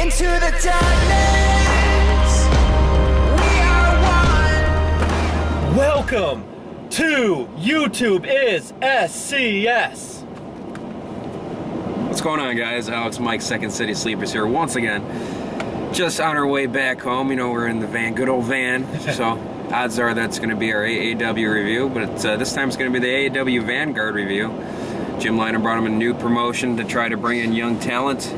into the darkness. We are one. Welcome to YouTube is SCS. What's going on, guys? Alex, Mike, Second City Sleepers here once again. Just on our way back home. You know, we're in the van, good old van. So odds are that's going to be our AAW review, but this time it's going to be the AAW Vanguard review. Jim Lynam brought him a new promotion to try to bring in young talent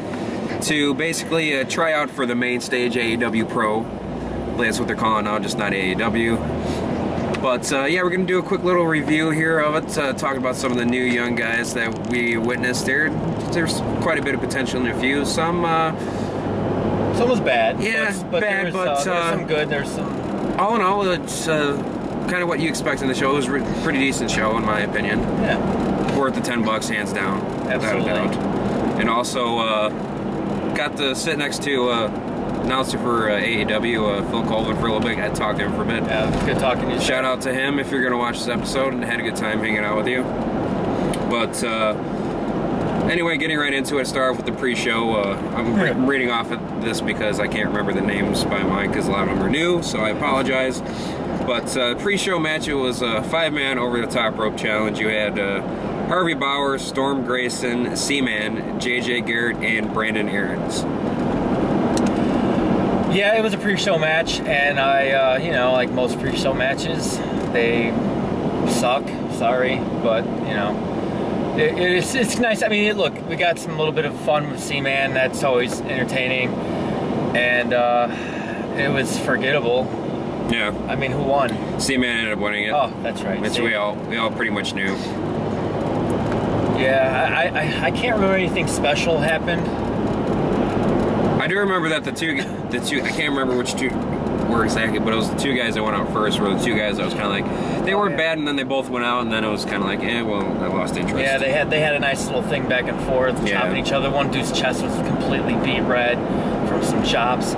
to basically try out for the main stage AAW Pro. That's what they're calling now, just not AAW. But yeah, we're going to do a quick little review here of it, talking about some of the new young guys that we witnessed there. There's quite a bit of potential in a few. Some was bad. Yeah, but bad, there's some good. There's some. All in all, it's kind of what you expect in the show. It was a pretty decent show, in my opinion. Yeah. Worth the $10, hands down. Absolutely. Without a doubt. And also got to sit next to announcer for AAW, Phil Colvin, for a little bit. I talked to him for a bit. Yeah, it's good talking to you. Shout out to him if you're going to watch this episode, and had a good time hanging out with you. But anyway, getting right into it, start off with the pre-show. I'm reading off of this because I can't remember the names by mind because a lot of them are new, so I apologize. But pre-show match, it was a 5-man over-the-top rope challenge. You had Harvey Bauer, Storm Grayson, Seaman, JJ Garrett, and Brandon Aarons. Yeah, it was a pre-show match, and I, you know, like most pre-show matches, they suck. Sorry, but you know, it's nice. I mean, look, we got some little bit of fun with Seaman. That's always entertaining, and it was forgettable. Yeah. I mean, who won? Seaman ended up winning it. Oh, that's right. Which we all pretty much knew. Yeah, I can't remember anything special happened. I do remember that the two I can't remember which two were exactly, but it was the two guys that went out first were the two guys that was kind of like, they weren't bad, and then they both went out, and then it was kind of like, well, I lost interest. Yeah, they had a nice little thing back and forth, chopping each other. One dude's chest was completely beat red from some chops.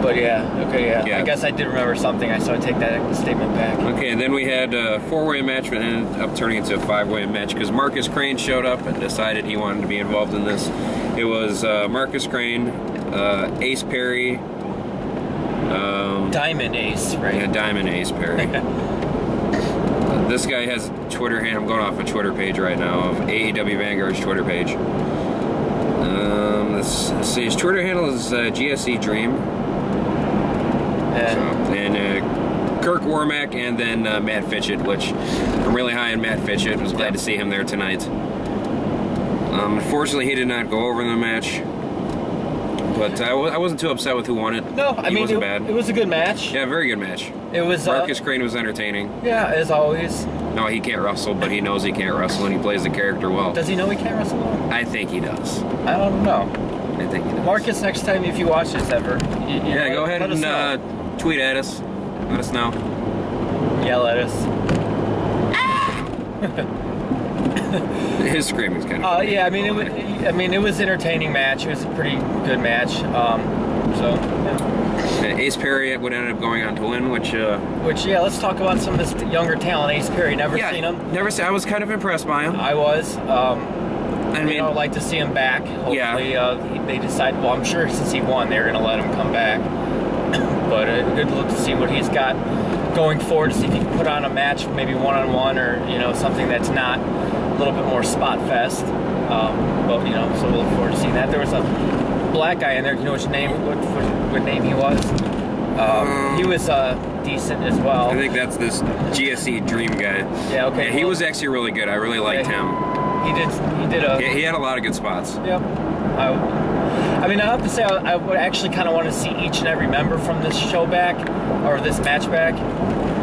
But yeah, okay, yeah. I guess I did remember something, so I take that statement back. Okay, and then we had a 4-way match, and ended up turning into a 5-way match because Marcus Crane showed up and decided he wanted to be involved in this. It was Marcus Crane, Ace Perry, Diamond Ace, right? Yeah, Diamond Ace Perry. This guy has Twitter handle. I'm going off a Twitter page right now of AAW Vanguard's Twitter page. Let's see. His Twitter handle is GSE Dream. Yeah. So, and Kirk Wormack, and then Matt Fitchett, which I'm really high on Matt Fitchett. Was glad to see him there tonight. Unfortunately, he did not go over in the match. But I wasn't too upset with who won it. No, I mean, wasn't bad. It was a good match. Yeah, very good match. It was. Marcus Crane was entertaining. Yeah, as always. No, he can't wrestle, but he knows he can't wrestle, and he plays the character well. Does he know he can't wrestle well? I think he does. I don't know. I think he does. Marcus, next time if you watch this ever, yeah, go ahead and tweet at us. Let us know. Yell at us. His screaming's kind of. Yeah, I mean, it was an entertaining match. It was a pretty good match. So. Yeah. Ace Perry would end up going on to win, which yeah, let's talk about some of this younger talent. Ace Perry, never seen him. Never seen. I was kind of impressed by him. I was. I mean, you know, I'd like to see him back. Hopefully, they decide. Well, I'm sure since he won, they're going to let him come back. But good look to see what he's got going forward. To see if he can put on a match, maybe one-on-one, or you know, something that's not a little bit more spot fest. But you know, so we'll look forward to seeing that. There was a black guy in there. Do you know which name? What name he was? He was decent as well. I think that's this GSE Dream guy. Yeah. Okay. Yeah, he was actually really good. I really liked him. He did He had a lot of good spots. Yep. I mean, I have to say, I would actually kind of want to see each and every member from this show back, or this match back,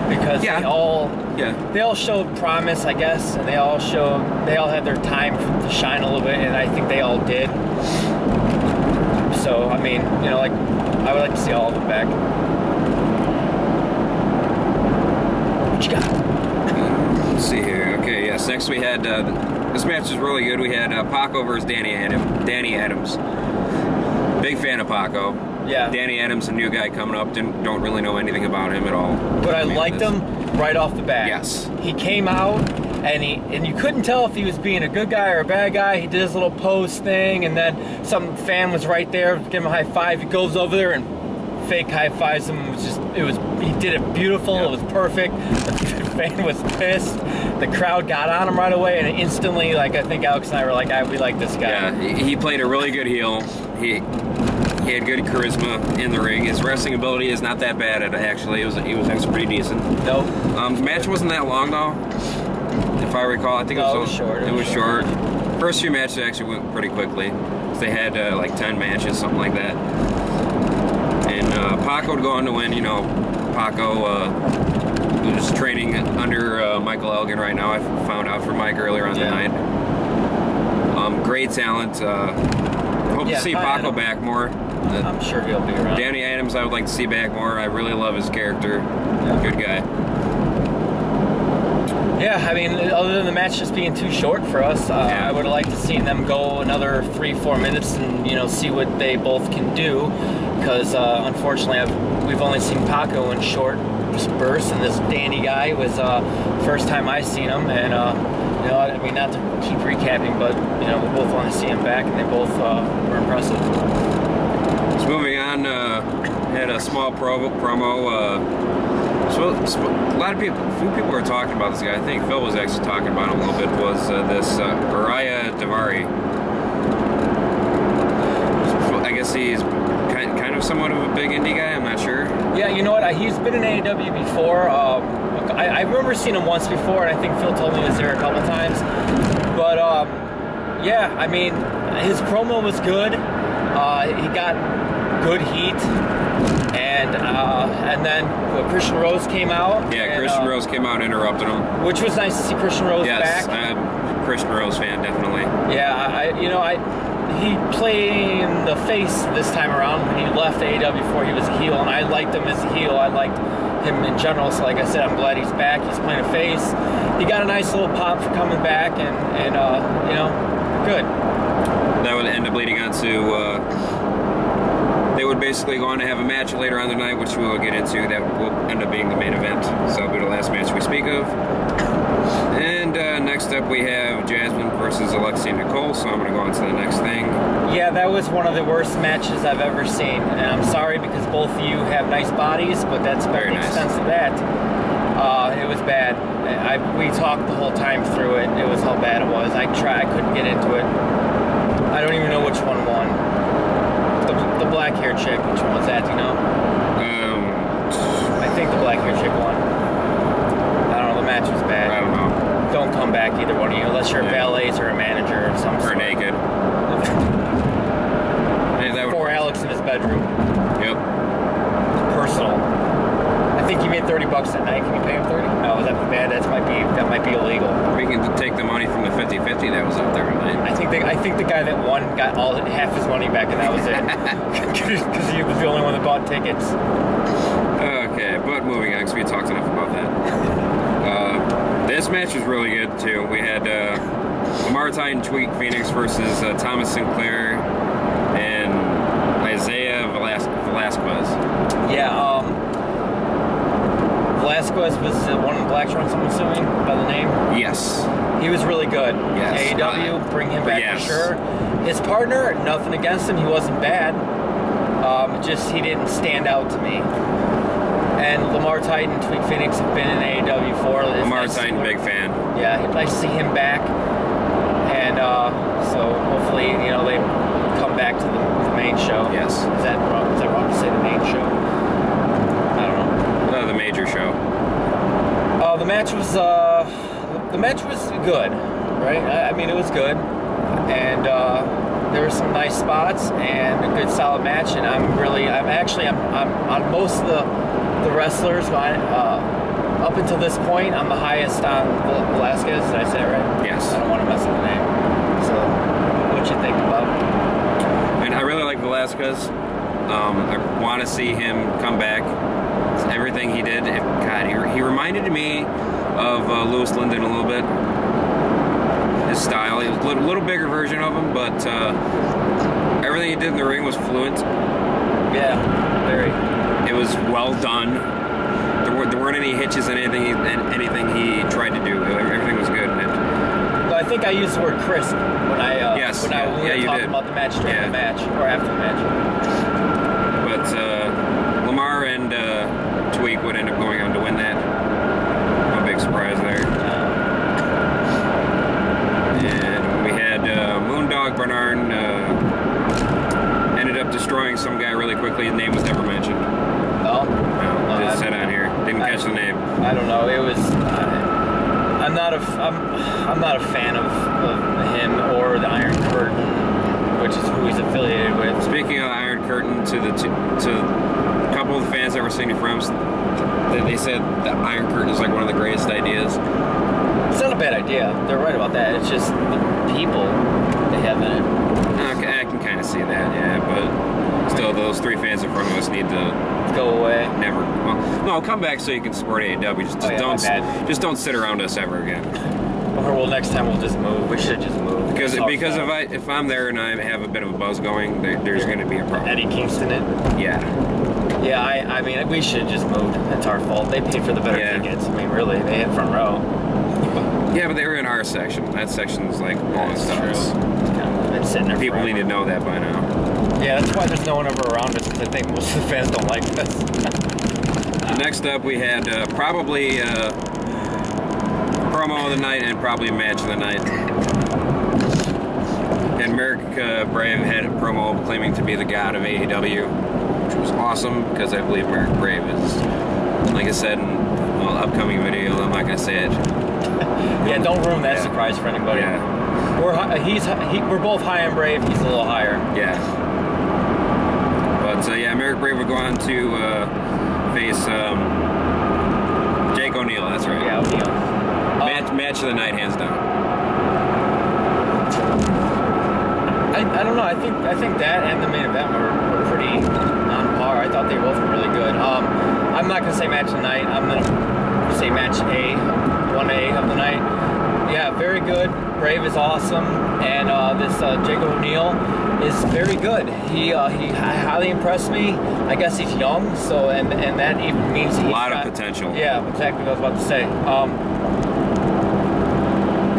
because they all showed promise, I guess, and they all had their time to shine a little bit, and I think they all did. So, I mean, you know, like, I would like to see all of them back. What you got? Let's see here. Okay, yes. Next we had this match was really good. We had Paco versus Danny Adams. Big fan of Paco. Yeah. Danny Adams, a new guy coming up. Don't really know anything about him at all. But I liked him right off the bat. Yes. He came out and you couldn't tell if he was being a good guy or a bad guy. He did his little pose thing, and then some fan was right there, give him a high five. He goes over there and fake high fives him. He did it beautiful. Yeah. It was perfect. The fan was pissed. The crowd got on him right away, and instantly, like, I think Alex and I were like, we like this guy. Yeah, he played a really good heel. He had good charisma in the ring. His wrestling ability is not that bad. Actually, he was actually pretty decent. Nope. The match wasn't that long though, if I recall. I think it was short. It was short. First few matches actually went pretty quickly. They had like 10 matches, something like that. And Paco would go on to win. You know, Paco was training under Michael Elgin right now. I found out from Mike earlier on the night. Great talent. Hope to see Paco back more. I'm sure he'll be around. Danny Adams, I would like to see back more. I really love his character. Good guy. Yeah, I mean, other than the match just being too short for us, I would have liked to see them go another 3-4 minutes and, you know, see what they both can do. Because unfortunately, we've only seen Paco in short bursts, and this Danny guy was first time I seen him. And you know, I mean, not to keep recapping, but you know, we both want to see him back, and they both were impressive. So moving on, had a small promo. So a few people were talking about this guy. I think Phil was actually talking about him a little bit. Was this Araya Davari? I guess he's kind of somewhat of a big indie guy. I'm not sure. Yeah, you know what? He's been in AAW before. I remember seeing him once before, and I think Phil told me he was there a couple times. But yeah, I mean, his promo was good. He got good heat, and then Christian Rose came out. Yeah, Christian Rose came out and interrupted him, which was nice to see Christian Rose back. Yes, I'm a Christian Rose fan, definitely. Yeah, he played the face this time around. When he left AAW before, he was a heel, and I liked him as a heel. I liked him in general, so like I said, I'm glad he's back. He's playing a face. He got a nice little pop for coming back, and you know, good. That would end up leading on to they would basically go on to have a match later on the night, which we will get into. That will end up being the main event. So that'll be the last match we speak of. And next up we have Jasmine versus Alexia Nicole, so I'm going to go on to the next thing. Yeah, that was one of the worst matches I've ever seen. And I'm sorry because both of you have nice bodies, but that's about the extent of that. It was bad. We talked the whole time through it. It was how bad it was. I couldn't get into it. I don't even know which one won. The black-haired chick, which one was that, do you know? I think the black-haired chick won. I don't know, the match was bad. I don't know. Don't come back, either one of you, unless you're valets or a manager or something. Or naked. Or Alex in his bedroom. Yep. Personal. I think you made $30 that night. Can you pay him 30? No, is that bad? That might be illegal. We can take the money from the 50-50 that was out there tonight. I think the guy that won got half his money back, and that was it. Because he was the only one that bought tickets. Okay, but moving on, because we talked enough about that. This match was really good too. We had Lamar Titan Tweak Phoenix versus Thomas Sinclair and Isaiah Velasquez. Yeah, Velasquez was one in black trunks, I'm assuming, by the name? Yes. He was really good. Yes. AAW, bring him back for sure. His partner, nothing against him, he wasn't bad. Just he didn't stand out to me. And Lamar Titan and Tweak Phoenix have been in AAW before. Lamar Titan, big fan. Yeah, nice to see him back. And so hopefully, you know, they come back to the main show. Yes. Is that wrong to say the main show? I don't know. The major show. The match was good, right? I mean, it was good, and there were some nice spots and a good solid match. And I'm on most of the wrestlers. Up until this point, I'm the highest on Velasquez. Did I say it right? Yes. I don't want to mess up the name. So, what you think about? And I really like Velasquez. I want to see him come back. Everything he did, God, he reminded me of Louis Linden a little bit. His style, he was a little bigger version of him, but everything he did in the ring was fluent. Yeah, very. It was well done. There weren't any hitches in anything he tried to do. Everything was good. I used the word crisp when I Yes, when we were you talking did. about the match during the match or after the match. But Lamar and Tweak would end up going on to win that. No big surprise there. And we had Moondog Bernard ended up destroying some guy really quickly. His name was never mentioned. Oh, No, just said on here. Didn't catch the name. I don't know. It was. I'm not a fan of him or the Iron Curtain, which is who he's affiliated with. Speaking of Iron Curtain, to a couple of the fans that were singing from, they said that Iron Curtain is like one of the greatest ideas. It's not a bad idea. They're right about that. It's just the people they have in it. Okay, I can kind of see that, yeah, but still, those 3 fans in front of us need to go away. never. Well, no, come back so you can support AAW. Just don't sit around us ever again. Or well, next time we'll just move. We should just move. Because if I'm there and I have a bit of a buzz going, there's going to be a problem. Eddie Kingston it. Yeah. Yeah, I mean, we should just move. It's our fault. They paid for the better tickets. I mean, really, they had front row. Yeah, but they were in our section. That section's like all the stuff. Been sitting there People forever. need to know that by now. Yeah, that's why there's no one ever around us, because I think most of the fans don't like this. Next up, we had probably promo of the night and probably match of the night. And Merrick Brave had a promo claiming to be the god of AAW, which was awesome because I believe Merrick Brave is, like I said in upcoming video, I'm not going to say it. Yeah, don't ruin that surprise for anybody. Yeah. We're both high on Brave. He's a little higher. Yeah. But yeah, Merrick Brave would go on to face Jake O'Neal. That's right. Yeah, O'Neal. Match of the night, hands down. I don't know. I think that and the main event were pretty on par. I thought they both were really good. I'm not gonna say match of the night. I'm gonna say match A, 1A of the night. Yeah, very good. Brave is awesome, and this Jacob O'Neal is very good. He highly impressed me. I guess he's young, so and that even means he's a lot of potential. Yeah, exactly what I was about to say.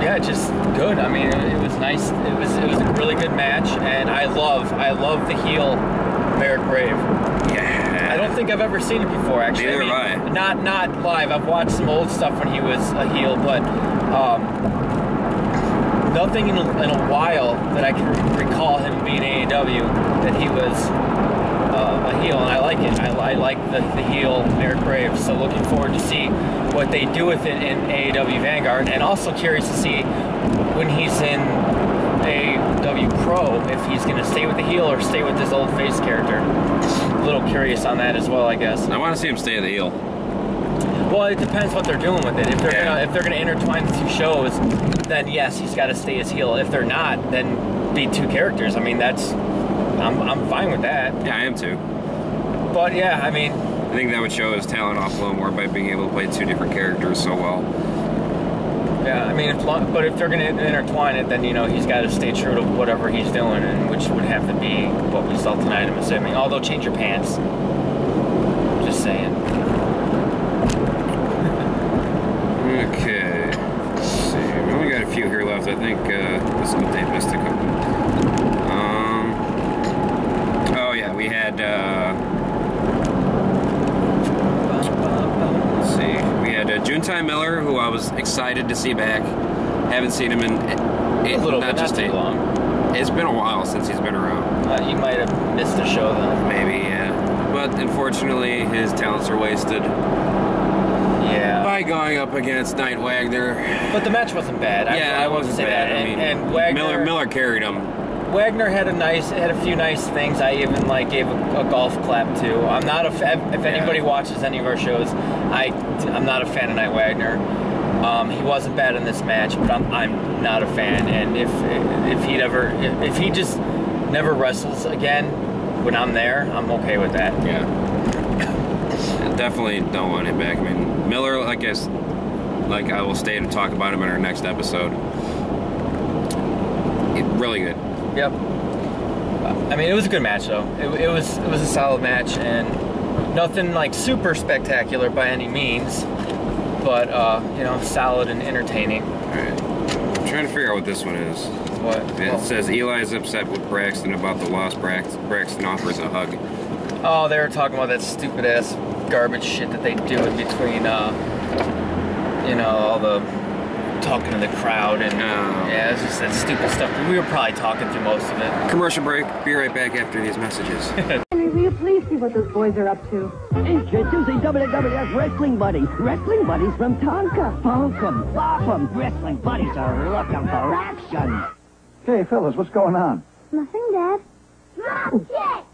Yeah, just good. I mean, it was nice. It was a really good match, and I love the heel Merrick Brave. Yeah. I don't think I've ever seen it before, actually. Neither have I. Not live. I've watched some old stuff when he was a heel, but nothing in a while that I can recall him being AAW that he was a heel, and I like it. I like the heel Merrick Brave, so looking forward to see what they do with it in AAW Vanguard, and also curious to see when he's in AAW Pro if he's going to stay with the heel or stay with his old face character. A little curious on that as well, I guess. I want to see him stay at the heel. Well, it depends what they're doing with it. If they're gonna intertwine the 2 shows, then yes, he's got to stay as heel. If they're not, then be 2 characters. I mean, I'm fine with that. Yeah, I am too. But yeah, I mean, I think that would show his talent off a little more by being able to play 2 different characters so well. yeah, I mean, but if they're gonna intertwine it, then he's got to stay true to whatever he's doing, and which would have to be what we saw tonight. I'm assuming. Although change your pants. Just saying. Okay, let's see. We only got a few here left. I think this is the tape missed a couple. Oh yeah, we had. Let's see. We had Juntai Miller, who I was excited to see back. Haven't seen him in A little bit, not too long. It's been a while since he's been around. You might have missed the show then. Maybe, yeah. But unfortunately, his talents are wasted. Yeah. By going up against Knight Wagner. But the match wasn't bad. Yeah, it wasn't bad. And Wagner, Miller carried him. Wagner had a few nice things. I even gave a golf clap to. I'm not if anybody watches any of our shows, I'm not a fan of Knight Wagner. He wasn't bad in this match, but I'm not a fan. And if he just never wrestles again when I'm there, I'm okay with that. Yeah. Definitely don't want him back. I mean, Miller, I will stay and talk about him in our next episode. Really good. Yep. I mean, it was a good match, though. It was a solid match, and nothing super spectacular by any means, but solid and entertaining. All right. I'm trying to figure out what this one is. What? It says Eli's upset with Braxton about the loss. Braxton offers a hug. Oh, they were talking about that stupid ass garbage shit that they do in between, you know, all the talking to the crowd and yeah, it's just that stupid stuff. We were probably talking through most of it. Commercial break. Be right back after these messages. Henry, will you please see what those boys are up to? Introducing WWF Wrestling Buddies. Wrestling Buddies from Tonka. Funk 'em, bop 'em. Wrestling Buddies are looking for action. Hey, fellas, what's going on? Nothing, Dad. Shit!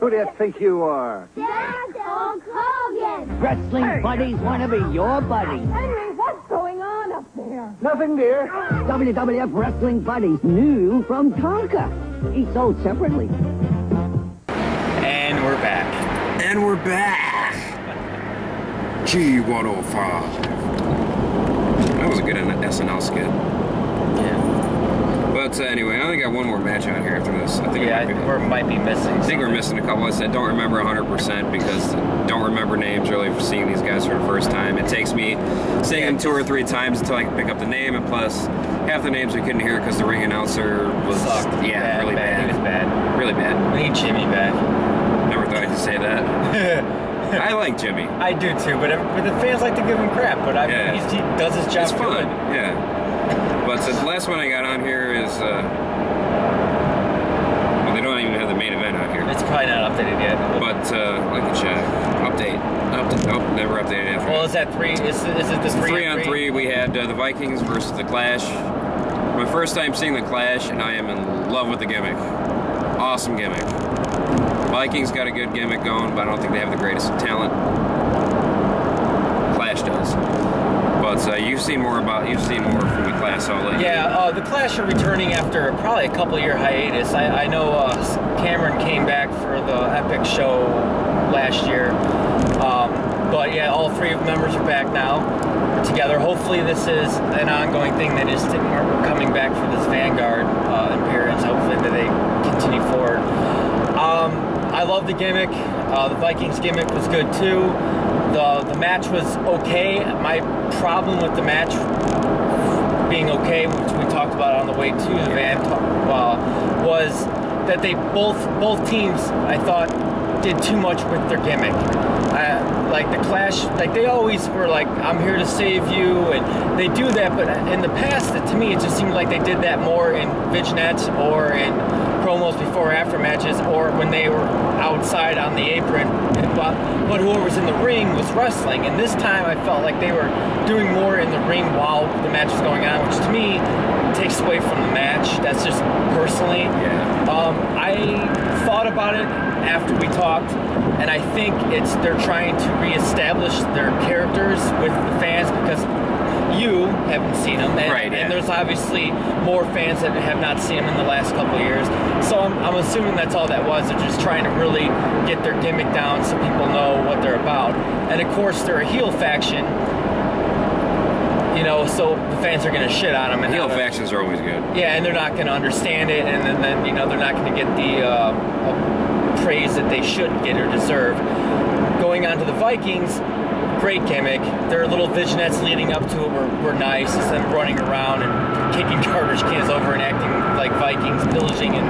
Who do you think you are? Dad, Hulk Hogan! Wrestling Buddies want to be your buddy. Henry, what's going on up there? Nothing, dear. WWF Wrestling Buddies, new from Tonka. Each sold separately. And we're back. And we're back. G105. That was a good SNL skit. Yeah. But anyway, I only got one more match out here after this. I think we might be missing. I think we're missing a couple. I don't remember 100% because I don't remember names really for seeing these guys for the first time. It takes me seeing them 2 or 3 times until I can pick up the name, and plus half the names we couldn't hear because the ring announcer was sucked. Yeah, really bad. He was bad. Really bad. We need Jimmy back. Never thought I'd say that. I like Jimmy. I do too, but the fans like to give him crap. But I mean, he does his job it's fun. good. Yeah. But the last one I got on here is, well, they don't even have the main event on here. It's probably not updated yet. But, like to check. Update. Nope, never updated after. Well, is that 3? Is it this 3 on 3? We had the Vikings versus the Clash. My first time seeing the Clash, and I am in love with the gimmick. Awesome gimmick. Vikings got a good gimmick going, but I don't think they have the greatest talent. Clash does. But you've seen more from the Clash, so I'll let you. Yeah, the Clash are returning after probably a couple-year hiatus. I know Cameron came back for the Epic show last year. But yeah, all 3 members are back now. We're together. Hopefully this is an ongoing thing that is we're coming back for this Vanguard appearance. Hopefully that they continue forward. I love the gimmick. The Vikings gimmick was good too. The match was okay. My problem with the match being okay, which we talked about on the way to the van, was that they both teams, I thought, did too much with their gimmick. Like the Clash, like they always were like, I'm here to save you, and they do that, but in the past, to me, it just seemed like they did that more in vignettes or in promos before or after matches, or when they were outside on the apron, but whoever was in the ring was wrestling, and this time I felt like they were doing more in the ring while the match was going on, which to me takes away from the match. That's just personally. Yeah. I thought about it after we talked, and I think they're trying to reestablish their characters with the fans because you haven't seen them, and there's obviously more fans that have not seen them in the last couple of years. So I'm assuming that's all that was. They're just trying to really get their gimmick down so people know what they're about. And of course, they're a heel faction. You know, so the fans are going to shit on them. And heel factions are always good. Yeah, and they're not going to understand it, and then you know they're not going to get the praise that they should get or deserve. Going on to the Vikings, great gimmick. Their little vignettes leading up to it were nice. It's them running around and kicking garbage cans over and acting like Vikings, pillaging and,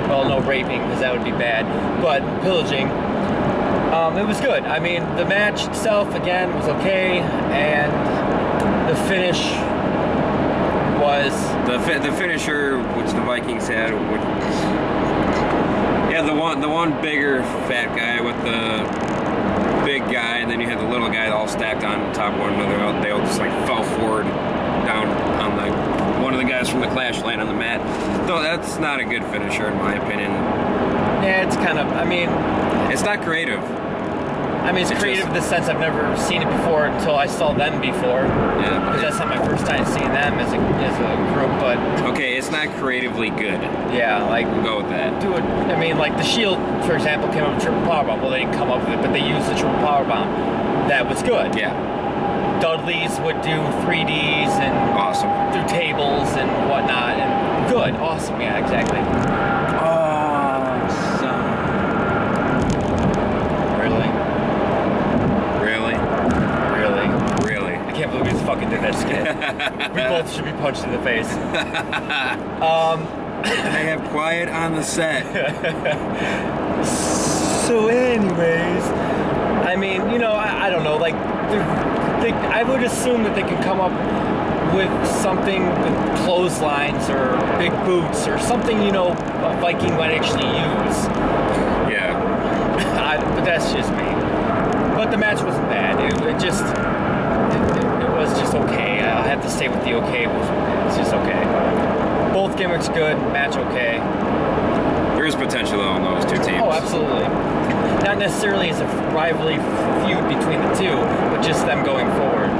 well, no raping because that would be bad, but pillaging. It was good. I mean, the match itself, again, was okay, and the finish was... The finisher, which the Vikings had, yeah, the one bigger fat guy with the big guy, and then you had the little guy all stacked on top of one another. They all just like fell forward down on one of the guys from the Clash laying on the mat. Though that's not a good finisher in my opinion. Yeah, it's kind of, I mean... It's not creative. I mean, it's creative in the sense I've never seen it before until I saw them before. Yeah. Because that's not my first time seeing them as a group, but... Okay, it's not creatively good. Yeah, like... We'll go with that. Do it. I mean, like, the Shield, for example, came up with triple powerbomb. Well, they didn't come up with it, but they used the triple powerbomb. That was good. Yeah. Dudley's would do 3Ds and... Awesome. Through tables and whatnot, and good. Awesome, yeah, exactly. Awesome. Really? I can't believe we just fucking did that skit. We both should be punched in the face. They have quiet on the set. So anyways, I mean, you know, I don't know, like, I would assume that they can come up with something with clotheslines or big boots or something, you know, a Viking might actually use. Yeah. But that's just me. But the match wasn't bad. It was just okay. I have to stay with the okay. It's just okay. Both gimmicks good, match okay. There is potential though in those two teams. Oh, absolutely. Not necessarily as a rivalry feud between the two, but just them going forward.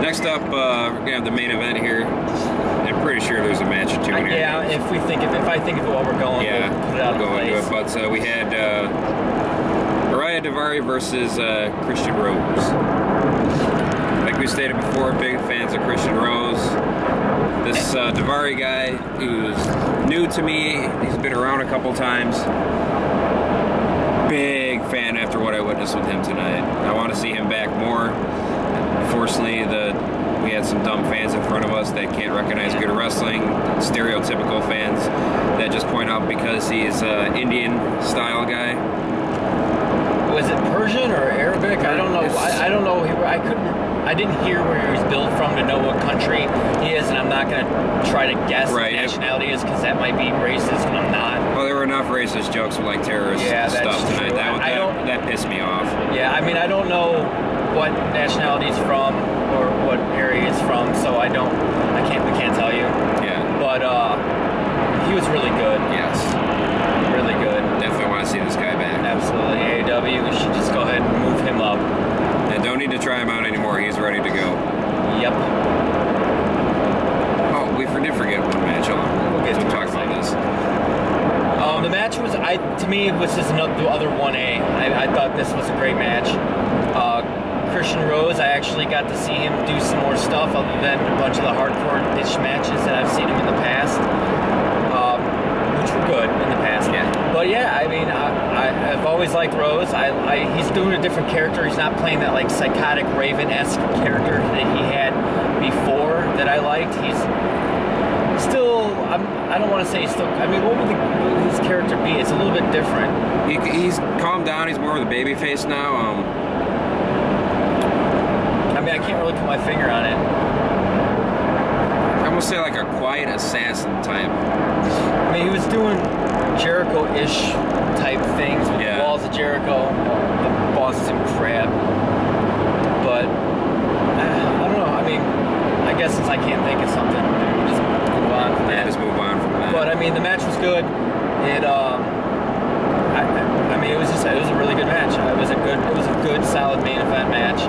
Next up, we're gonna have the main event here. I'm pretty sure there's a match or two in here. Yeah, if I think of it while we're going, yeah, we'll put it out we'll of go place. into it. But we had Araya Daivari versus Christian Rose. Like we stated before, big fans of Christian Rose. This Daivari guy, who's new to me, he's been around a couple times. Big fan after what I witnessed with him tonight. I want to see him back more. Unfortunately, we had some dumb fans in front of us that can't recognize good wrestling, stereotypical fans that just point out because he's an Indian style guy. Was it Persian or Arabic? I don't know. I don't know. I didn't hear where he was billed from to know what country he is, and I'm not going to try to guess what nationality is because that might be racist, and I'm not. Well, there were enough racist jokes with like terrorist stuff tonight. That pissed me off. Yeah, I mean, I don't know what nationality he's from or what area he's from, so we can't tell you. Yeah. But he was really good. Yes. Really good. Definitely want to see this guy back. Absolutely. AAW, we should just go ahead and move him up. And don't need to try him out anymore. He's ready to go. Yep. Oh, we did forget one match. We'll get to talk about this. The match was, to me, it was just the other 1A. I thought this was a great match. Christian Rose, I actually got to see him do some more stuff other than a bunch of the hardcore-ish matches that I've seen him in the past, which were good in the past. Yeah. But yeah, I mean, I've always liked Rose. He's doing a different character. He's not playing that like psychotic Raven-esque character that he had before that I liked. He's still, I don't want to say he's still, I mean, what would his character be? It's a little bit different. He's calmed down. He's more of the baby face now. I mean, I can't really put my finger on it. I'm gonna say like a quiet assassin type. I mean, he was doing Jericho-ish type things with the Walls of Jericho, the Boston Crab. But I don't know. I mean, I guess since I can't think of something, just move on from that. Just move on from that. But I mean, the match was good. It I mean, it was a really good match. It was a good, solid main event match.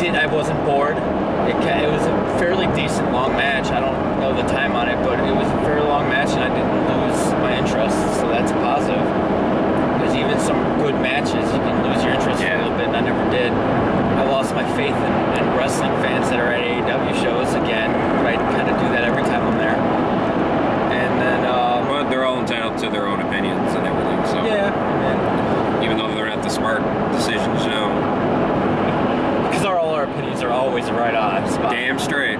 And I wasn't bored. It was a fairly decent long match. I don't know the time on it, but it was a very long match, and I didn't lose my interest, so that's a positive. Because even some good matches, you can lose your interest for a little bit, and I never did. I lost my faith in wrestling fans that are at AAW shows again, but I kind of do that every time I'm there. And then, but they're all entitled to their own opinions and everything, so. Yeah. Even though they're not the smart decisions, you know. Because all our opinions are always right on spot. Damn straight.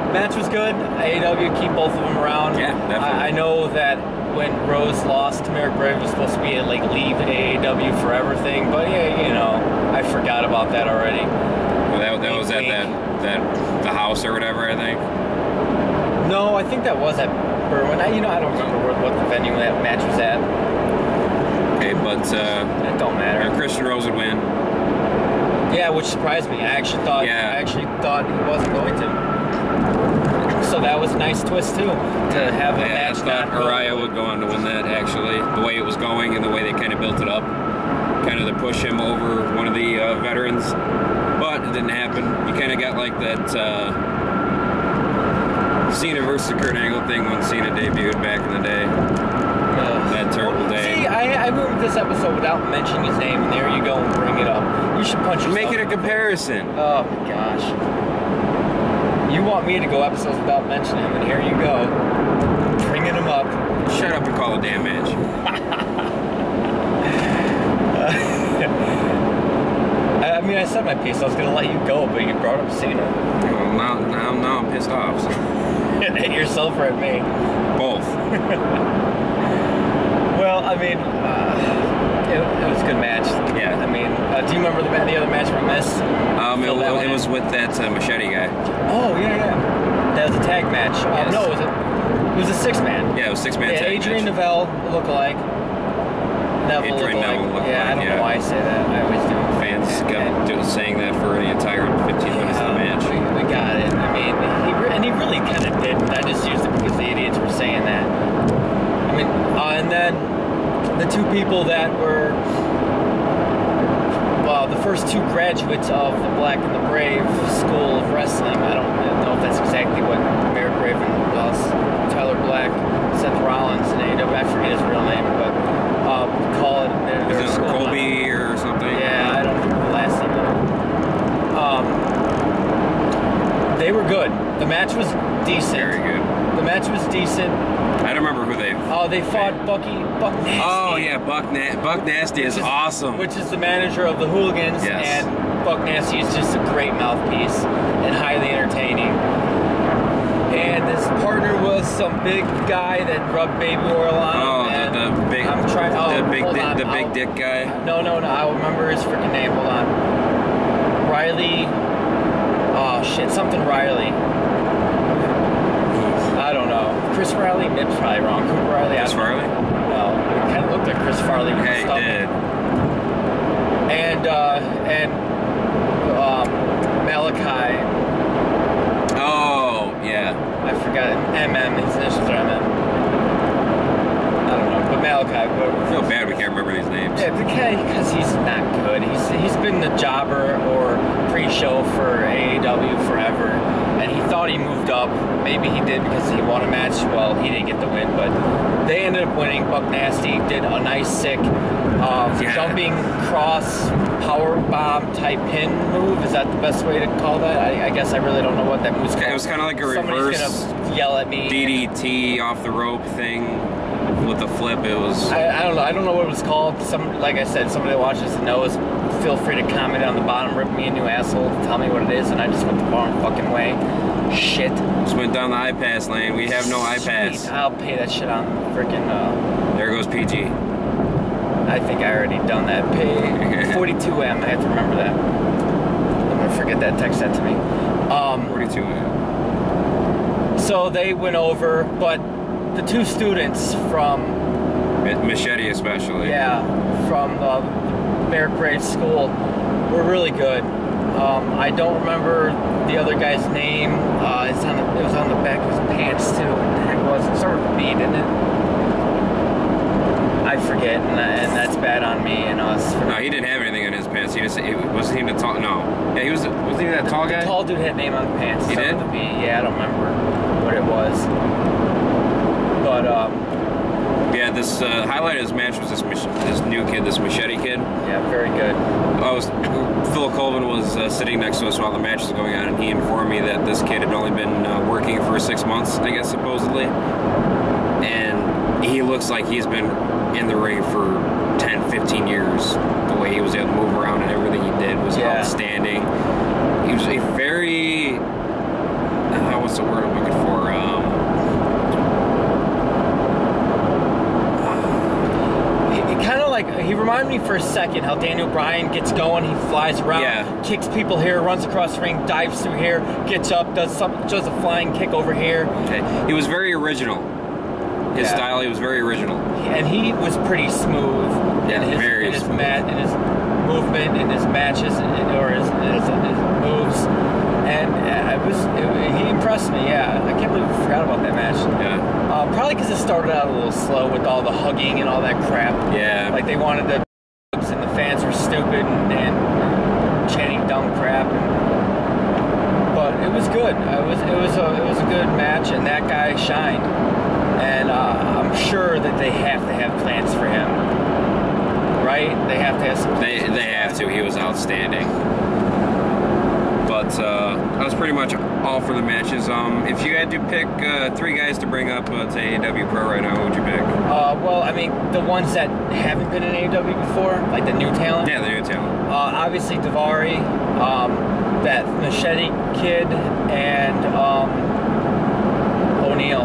Match was good. AAW keep both of them around. Yeah, definitely. I know that when Rose lost to Merrick Brave, it was supposed to be a like leave AAW forever thing, but yeah, you know, I forgot about that already. Well, that was at the house or whatever, I think. No, I think that was at Berwyn. I don't remember what the venue that match was at. Okay, but it don't matter. Christian Rose would win. Yeah, which surprised me. I actually thought he wasn't going to. So that was a nice twist too, to have a match. I thought Araya would go on to win that, actually. The way it was going and the way they kind of built it up. Kind of to push him over one of the veterans. But it didn't happen. You kind of got like that Cena versus Kurt Angle thing when Cena debuted back in the day. That terrible day. See, I moved this episode without mentioning his name, and there you go and bring it up. You should punch yourself. Make it a comparison. Oh my gosh. You want me to go episodes without mentioning him, and here you go. Bringing him up. Shut up and call a damn match. I mean, I said my piece. I was gonna let you go, but you brought up Cena. Well, now I'm pissed off. So. At yourself or at me? Both. Well, I mean, it was a good match. Yeah. I mean, do you remember the other match we missed? It was with that machete guy. Oh, yeah. That was a tag match. Yes. No, it was a 6-man. Yeah, it was 6-man yeah, tag Adrian match. Neville look-alike. Adrian Neville look-alike, yeah, I don't know why I say that. I always do. Fans kept saying that for the entire 15 minutes of the match. We got it. I mean, he really kind of did. I just used it because the idiots were saying that. I mean, and then the two people that were, well, the first two graduates of the Black and the Brave School of Wrestling. I don't know if that's exactly what Mayor Graven was. Tyler Black, Seth Rollins, and AAW. I forget his real name, but call it. Is this Colby or something? Yeah, I don't remember the last name. They were good. The match was decent. Very good. The match was decent. I don't remember who they. Oh, they fought Buck Nasty. Oh yeah, Buck Nasty is awesome. Which is the manager of the Hooligans, yes. And Buck Nasty is just a great mouthpiece and highly entertaining. And his partner was some big guy that rubbed baby oil on him. Oh, the big, I'm trying. the big dick guy. No, I'll remember his freaking name. Hold on. Riley. Oh shit, something Riley. I don't know. Chris Farley? Nip's probably wrong. Cooper Riley? Chris Farley? No. It kind of looked like Chris Farley with Hey, the he did. And Malachi. Oh, yeah. I forgot. MM. His initials are MM. I don't know. But Malachi. I feel bad we can't remember these names. Yeah, because he's not good. He's been the jobber or pre-show for AAW forever, and he thought he moved up. Maybe he did because he won a match. Well, he didn't get the win, but they ended up winning. Buck Nasty did a nice, sick jumping cross power bomb type pin move. Is that the best way to call that? I guess I really don't know what that move's called. It was kind of like a reverse gonna yell at me. DDT off the rope thing. With the flip, it was. I don't know. I don't know what it was called. Like I said, somebody that watches and knows, feel free to comment on the bottom, rip me a new asshole, tell me what it is, and I just went the wrong fucking way. Shit. Just went down the iPass lane. We have no iPass. Sweet. I'll pay that shit on freaking. There goes PG. I think I already done that. Pay 42M. I have to remember that. I'm gonna forget that. Text that to me. 42M. So they went over, but the two students from Machete especially. Yeah, from the Mayor Grave School were really good. I don't remember the other guy's name. It was on the back of his pants too. What the heck was it? It started with a B, didn't it? I forget, and that's bad on me and us. No, he didn't have anything in his pants. Wasn't he the tall? No. Yeah, wasn't he that tall guy? The tall dude had name on the pants. He did? With a B. Yeah, I don't remember what it was. But yeah, this highlight of his match was this new kid, this Machete kid. Yeah, very good. Phil Colvin was sitting next to us while the match was going on, and he informed me that this kid had only been working for 6 months, I guess, supposedly. And he looks like he's been in the ring for 10, 15 years. The way he was able to move around and everything he did was outstanding. He was a very, what's the word I'm looking for? He reminded me for a second how Daniel Bryan gets going, he flies around, kicks people here, runs across the ring, dives through here, gets up, does a flying kick over here. He was very original. His style, he was very original. And he was pretty smooth in his movement, in his matches, or his moves. And he impressed me, I can't believe we forgot about that match. Yeah. Probably because it started out a little slow with all the hugging and all that crap. Yeah. Like they wanted the and the fans were stupid and chanting dumb crap. But it was good. It was a good match, and that guy shined. And I'm sure that they have to have plans for him, right? They have to have some. They have to. He was outstanding. But But that was pretty much all for the matches. If you had to pick 3 guys to bring up to AAW Pro right now, who would you pick? Well, I mean, the ones that haven't been in AAW before, like the new talent. Yeah, the new talent. Obviously, Davari, that Machete kid, and O'Neal,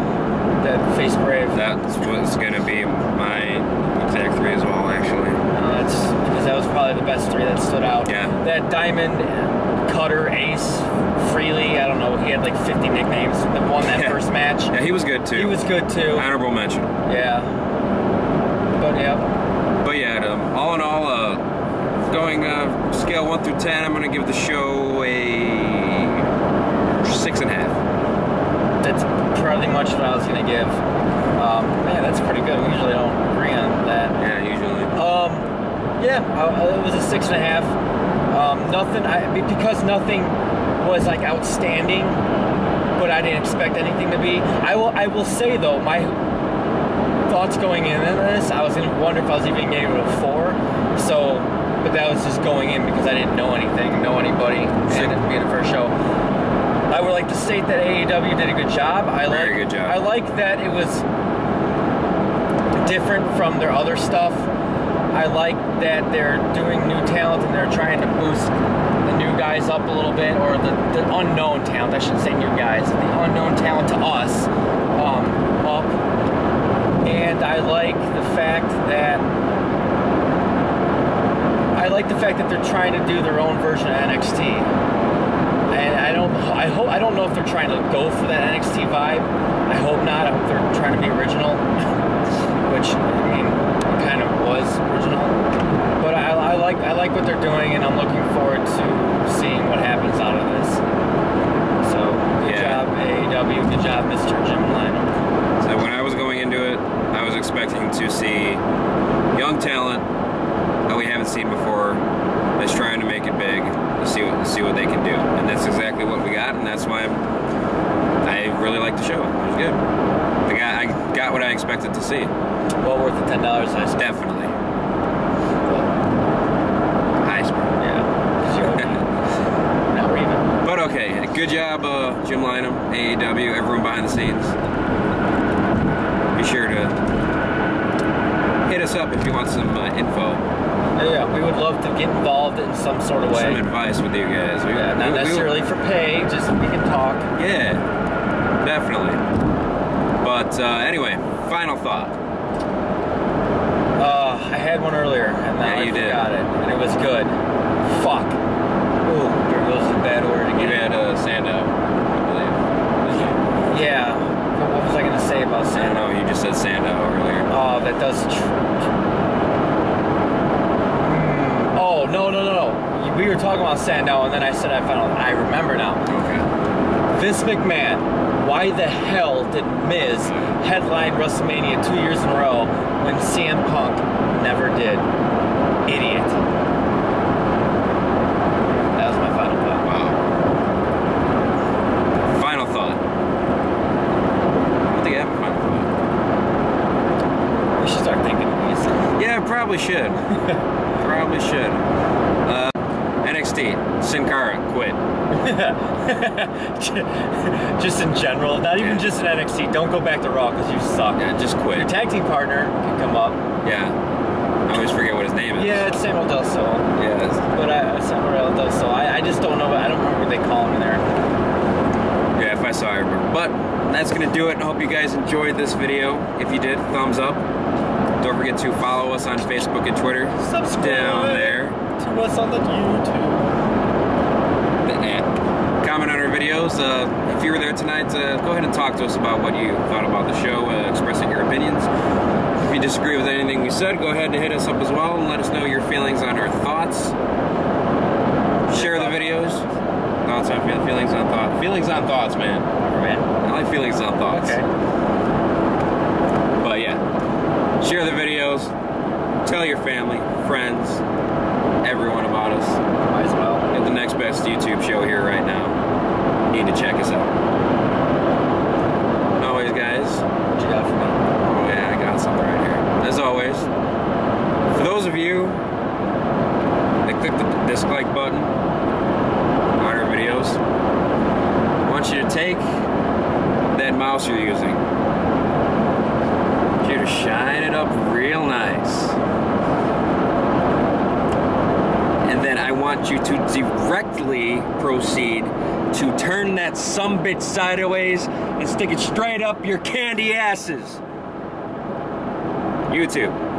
that Face Brave. That was going to be my exact 3 as well, actually. That's because that was probably the best 3 that stood out. Yeah. That Diamond Cutter Ace Freely, I don't know, he had like 50 nicknames that won that first match. Yeah, he was good too. He was good too. Honorable mention. Yeah. But yeah, all in all, going scale 1 through 10, I'm going to give the show a 6.5. That's pretty much what I was going to give. Man, that's pretty good. We usually don't agree on that. Yeah, usually. Yeah, it was a 6.5. Because nothing was like outstanding, but I didn't expect anything to be. I will say though, my thoughts going into this, I was gonna wonder if I was even getting it a 4. So, but that was just going in because I didn't know anything, know anybody, and it being the first show. I would like to state that AAW did a good job. Very good job. I like that it was different from their other stuff. I like that they're doing new talent and they're trying to boost the new guys up a little bit, or the unknown talent. I shouldn't say new guys, the unknown talent to us up. And I like the fact that they're trying to do their own version of NXT. And I don't know if they're trying to go for that NXT vibe. I hope not. I hope they're trying to be original, which I mean, kind of was original. But I like what they're doing, and I'm looking forward to seeing what happens out of this. So good job AAW, good job Mr. Jim Lynam. So when I was going into it, I was expecting to see young talent that we haven't seen before that's trying to make it big, to see what they can do, and that's exactly what we got, and that's why I really liked the show. It was good. I got what I expected to see. Well worth the $10, I suppose. Definitely. Now we're even. But okay, good job, Jim Lynam, AAW, everyone behind the scenes. Be sure to hit us up if you want some info. Yeah, we would love to get involved in some sort of way. Some advice with you guys. Not necessarily for pay, just we can talk. Yeah, definitely. But anyway, final thought. I had one earlier, and now I forgot it, and it was good. Fuck. Ooh, here goes the bad word again. You had Sandow, I believe. Yeah. What was I going to say about Sandow? I don't know, you just said Sandow earlier. Oh, that does... Oh, no. We were talking about Sandow, and then I said I remember now. Okay. Vince McMahon, why the hell did Miz headline WrestleMania 2 years in a row when CM Punk never did? Idiot. That was my final thought. Wow. Final thought. I think I have a final thought. We should start thinking of these. Yeah, probably should. Probably should. NXT, Sin Cara, quit. Just in general, not even just in NXT. Don't go back to Raw because you suck. Yeah, just quit. Your tag team partner can come up. Yeah. I always forget what his name is. Yeah, it's Samuel Del Sol. Yeah. But Samuel Del Sol. I just don't know. I don't remember what they call him in there. Yeah, if I saw, I remember. But that's going to do it. I hope you guys enjoyed this video. If you did, thumbs up. Don't forget to follow us on Facebook and Twitter. Subscribe down there to us on the YouTube. Comment on our videos. If you were there tonight, go ahead and talk to us about what you thought about the show, expressing your opinions. If you disagree with anything we said, go ahead and hit us up as well and let us know your feelings on our thoughts. Share the videos. Thoughts on feelings on thoughts. Feelings on thoughts, man. I like feelings on thoughts. Okay. But yeah, share the videos. Tell your family, friends, everyone about us. Might as well. At the next best YouTube show here right now. You need to check us out. Always, guys. What you got for me? Oh yeah, I got something right here. As always, for those of you that click the dislike button on our videos, take that mouse you're using. Get to shine it up real nice. And then I want you to directly proceed to turn that sumbitch sideways and stick it straight up your candy asses. YouTube.